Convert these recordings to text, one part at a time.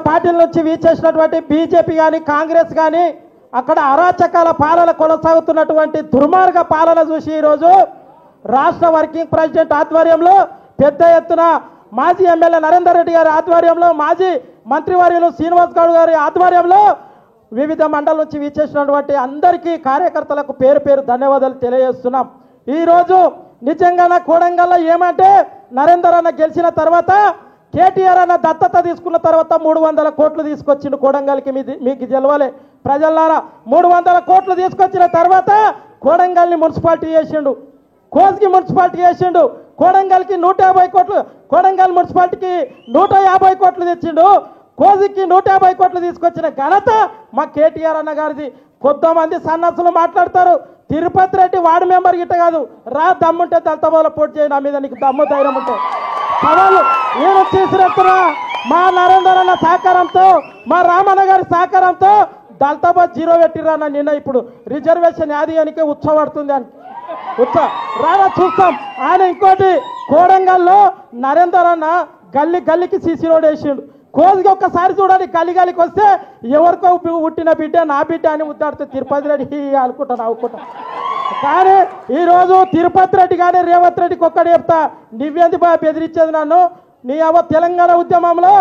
పార్టీల నుంచి వీచేసినటువంటి బీజేపీ కానీ కాంగ్రెస్ కానీ అక్కడ అరాచకాల పాలన కొనసాగుతున్నటువంటి దుర్మార్గ పాలన చూసి ఈరోజు రాష్ట్ర వర్కింగ్ ప్రెసిడెంట్ ఆధ్వర్యంలో పెద్ద ఎత్తున మాజీ ఎమ్మెల్యే నరేందర్ రెడ్డి గారి ఆధ్వర్యంలో మాజీ మంత్రివర్యులు శ్రీనివాస్ గౌడ్ గారి ఆధ్వర్యంలో వివిధ మండలం నుంచి వీచేసినటువంటి అందరికీ కార్యకర్తలకు పేరు పేరు ధన్యవాదాలు తెలియజేస్తున్నాం. ఈరోజు నిజంగా కోడంగల్లో ఏమంటే నరేందర్ అన్న గెలిచిన తర్వాత కేటీఆర్ అన్న దత్తత తీసుకున్న తర్వాత 300 కోట్లు తీసుకొచ్చిండు కోడంగల్కి. మీకు తెలవాలి ప్రజలారా, 300 కోట్లు తీసుకొచ్చిన తర్వాత కోడంగల్ని మున్సిపాలిటీ చేసిండు, కోస్గి మున్సిపాలిటీ చేసిండు. కోడంగల్కి 150 కోట్లు, కోడంగల్ మున్సిపాలిటీకి 150 కోట్లు తెచ్చిండు. కోజికి 150 కోట్లు తీసుకొచ్చిన ఘనత మా కేటీఆర్ అన్న గారిది. కొంతమంది సన్నసులు మాట్లాడతారు, తిరుపతి రెడ్డి వార్డు మెంబర్ గిట్ట కాదు, రా దమ్ముంటే దళితబాల పోటీ చేయి, నా మీద నీకు దమ్ము ధైర్యం ఉంటే సవాలు నేను చేసినట్టున్నా. మా నరేందర్ అన్న సహకారంతో, మా రామన్న గారి సహకారంతో దళితాబాద్ 0 పెట్టిరన్న. నిన్న ఇప్పుడు రిజర్వేషన్ యాదియానికే ఉత్సవడుతుంది అని రానా చూస్తాం. ఆయన ఇంకోటి కోడంగల్లో నరేందర్ అన్న గల్లీ గల్లీకి సీసీ రోడ్ వేసిండు. కోజికి ఒక్కసారి చూడండి, గల్లికి వస్తే ఎవరికో పుట్టిన బిడ్డ నా బిడ్డ అని ముద్దాడుతూ తిరుపతి రెడ్డి అనుకుంటా నవ్వుకుంటా. కానీ ఈరోజు తిరుపతి రెడ్డి కానీ రేవంత్ రెడ్డికి ఒక్కటి చెప్తా, నువ్వేంది బాగా బెదిరించేది నన్ను? నీ తెలంగాణ ఉద్యమంలో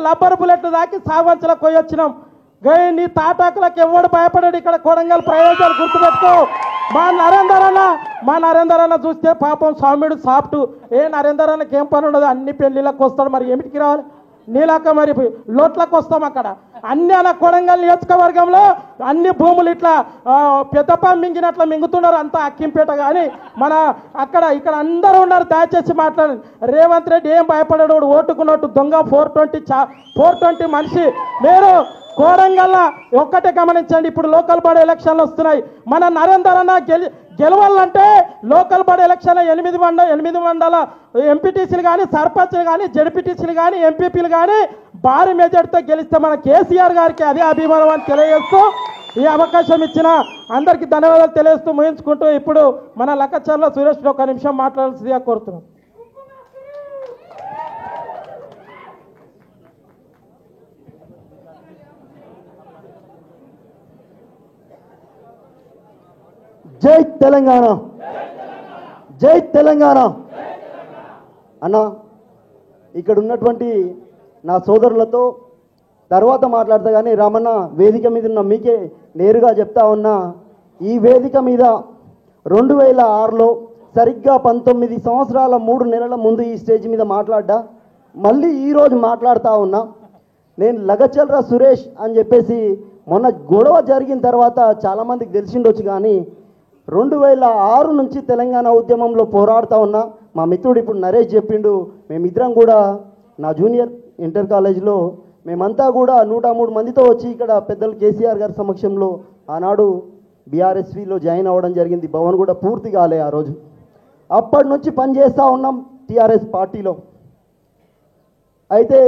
రబ్బర్ బుల్లెట్లు దాకి సావంచలకు పోయి వచ్చినాం. నీ తాటాకులకు ఎవడు భయపడాడు ఇక్కడ కోడంగల్ ప్రయోజనాలు గుర్తుపెట్టుకో. మా నరేందర్ అన్న చూస్తే పాపం స్వామిడు సాఫ్ట్. నరేందర్ అన్నకి ఏం పని ఉండదు, అన్ని పెళ్లిళ్ళకి వస్తాడు. మరి ఏమిటికి రావాలి? నీలాక మరి లోట్లకు వస్తాం. అక్కడ అన్ని అలా కొడంగల్ నియోజకవర్గంలో అన్ని భూములు ఇట్లా పెద్దపా మింగినట్లా మింగుతున్నారు అంతా అక్కింపేట. కానీ మన ఇక్కడ అందరూ ఉన్నారు. దయచేసి మాట్లాడండి. రేవంత్ రెడ్డి ఏం భయపడాడు, ఓటుకున్నట్టు దొంగ 420 మనిషి. మీరు కోడంగల్ ఒక్కటే గమనించండి, ఇప్పుడు లోకల్ బాడీ ఎలక్షన్లు వస్తున్నాయి. మన నరేందర్ అన్న గెలవాలంటే లోకల్ బాడీ ఎలక్షన్ 8 మండల ఎంపీటీసీలు కానీ సర్పంచ్లు కానీ జడ్పీటీసీలు కానీ ఎంపీపీలు కానీ భారీ మెజార్టీతో గెలిస్తే మన కేసీఆర్ గారికి అదే అభిమానం అని తెలియజేస్తూ ఈ అవకాశం ఇచ్చిన అందరికీ ధన్యవాదాలు తెలియజేస్తూ ముగించుకుంటూ ఇప్పుడు మన లక్కచర్ల సురేష్ 1 నిమిషం మాట్లాడాల్సిందిగా కోరుతున్నాం. జై తెలంగాణ, జై తెలంగాణ. అన్న, ఇక్కడ ఉన్నటువంటి నా సోదరులతో తర్వాత మాట్లాడతా కానీ రామన్న వేదిక మీద ఉన్న మీకే నేరుగా చెప్తా ఉన్నా. ఈ వేదిక మీద 2006లో సరిగ్గా 19 సంవత్సరాల 3 నెలల ముందు ఈ స్టేజ్ మీద మాట్లాడ్డా. మళ్ళీ ఈరోజు మాట్లాడుతూ ఉన్నా. నేను లగచర్ల సురేష్ అని చెప్పేసి మొన్న గొడవ జరిగిన తర్వాత చాలామందికి తెలిసిండొచ్చు, కానీ 2006 నుంచి తెలంగాణ ఉద్యమంలో పోరాడుతూ ఉన్నా. మా మిత్రుడు ఇప్పుడు నరేష్ చెప్పిండు, మేమిద్దరం కూడా నా జూనియర్ ఇంటర్ కాలేజీలో మేమంతా కూడా 103 మందితో వచ్చి ఇక్కడ పెద్దలు కేసీఆర్ గారి సమక్షంలో ఆనాడు బీఆర్ఎస్వీలో జాయిన్ అవ్వడం జరిగింది. భవన్ కూడా పూర్తి కాలే ఆ రోజు. అప్పటి నుంచి పనిచేస్తూ ఉన్నాం టీఆర్ఎస్ పార్టీలో. అయితే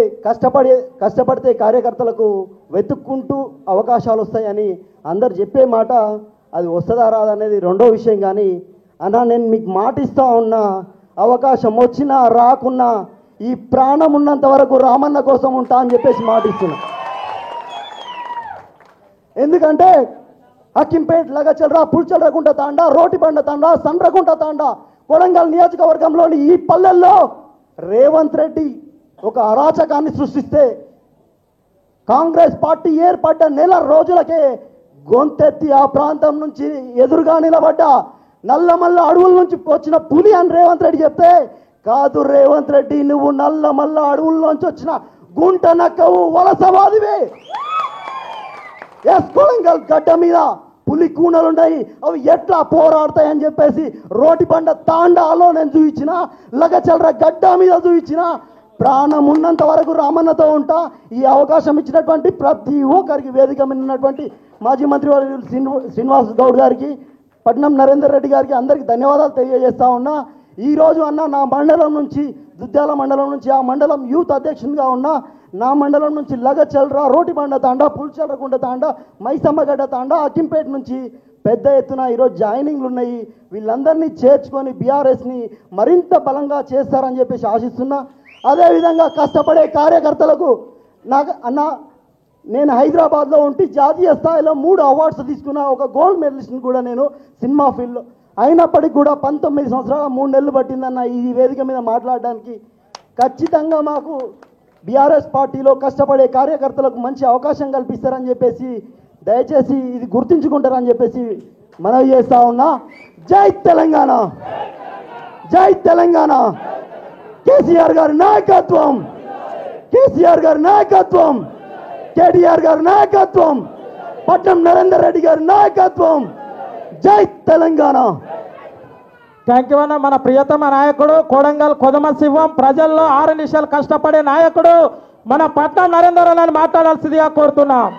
కష్టపడితే కార్యకర్తలకు వెతుక్కుంటూ అవకాశాలు వస్తాయని అందరు చెప్పే మాట, అది వస్తుందా రాదా అనేది రెండో విషయం. కానీ అన్నా, నేను మీకు మాటిస్తా ఉన్నా, అవకాశం వచ్చినా రాకున్నా ఈ ప్రాణం ఉన్నంత వరకు రామన్న కోసం ఉంటా అని చెప్పేసి మాటిస్తున్నా. ఎందుకంటే అక్కింపేట్, లగచర్ల, పుల్చర్లగుంట తాండా, రోటిబండ తాండా, సండ్రగుంట తాండా, కొడంగల్ నియోజకవర్గంలోని ఈ పల్లెల్లో రేవంత్ రెడ్డి ఒక అరాచకాన్ని సృష్టిస్తే కాంగ్రెస్ పార్టీ ఏర్పడ్డ నెల రోజులకే గొంతెత్తి ఆ ప్రాంతం నుంచి ఎదురుగా నిలబడ్డ నల్లమల్ల అడవుల నుంచి వచ్చిన పులి అని రేవంత్ రెడ్డి చెప్తే, కాదు రేవంత్ రెడ్డి, నువ్వు నల్లమల్ల అడవుల నుంచి వచ్చిన గుంట నక్కవు, వలసవాదివే. కొడంగల్ గడ్డ మీద పులి కూనలున్నాయి, అవి ఎట్లా పోరాడతాయని చెప్పేసి రోటిబండ తాండాలో నేను చూయించిన, లగచర్ల గడ్డ మీద చూయించిన. ప్రాణం ఉన్నంత వరకు రామన్నతో ఉంటా. ఈ అవకాశం ఇచ్చినటువంటి ప్రతి ఒక్కరికి, వేదిక మీద ఉన్నటువంటి మాజీ మంత్రి శ్రీనివాస్ గౌడ్ గారికి, పట్నం నరేందర్ రెడ్డి గారికి అందరికీ ధన్యవాదాలు తెలియజేస్తా ఉన్నా. ఈరోజు అన్న నా మండలం నుంచి, దుద్యాల మండలం నుంచి, ఆ మండలం యూత్ అధ్యక్షునిగా ఉన్నా. నా మండలం నుంచి లగచర్ల, రోటిబండ తాండా, పుల్చర్లగుంట తాండా, మైసమ్మగడ్డ తాండా, అక్కింపేట నుంచి పెద్ద ఎత్తున ఈరోజు జాయినింగ్లు ఉన్నాయి. వీళ్ళందరినీ చేర్చుకొని బీఆర్ఎస్ని మరింత బలంగా చేస్తారని చెప్పేసి ఆశిస్తున్నా. అదేవిధంగా కష్టపడే కార్యకర్తలకు నాకు అన్న నేను హైదరాబాద్లో ఉండి జాతీయ స్థాయిలో 3 అవార్డ్స్ తీసుకున్న ఒక గోల్డ్ మెడలిస్ట్ని కూడా నేను సినిమా ఫీల్డ్లో. అయినప్పటికీ కూడా 19 సంవత్సరాల 3 నెలలు పట్టిందన్న ఈ వేదిక మీద మాట్లాడడానికి. ఖచ్చితంగా మాకు బీఆర్ఎస్ పార్టీలో కష్టపడే కార్యకర్తలకు మంచి అవకాశం కల్పిస్తారని చెప్పేసి దయచేసి ఇది గుర్తుంచుకుంటారని చెప్పేసి మనవి చేస్తా ఉన్నా. జై తెలంగాణ, జై తెలంగాణ. కేసీఆర్ గారి నాయకత్వం, కేసీఆర్ గారి నాయకత్వం, కేటీఆర్ గారి నాయకత్వం, పట్నం నరేందర్ రెడ్డి గారి నాయకత్వం. జై తెలంగాణ. థ్యాంక్ యూ అన్న. మన ప్రియతమ నాయకుడు కొడంగల్ కొదమ శివం, ప్రజల్లో 6 నిమిషాలు కష్టపడే నాయకుడు మన పట్నం నరేందర్ అన్నని మాట్లాడాల్సిందిగా కోరుతున్నాం.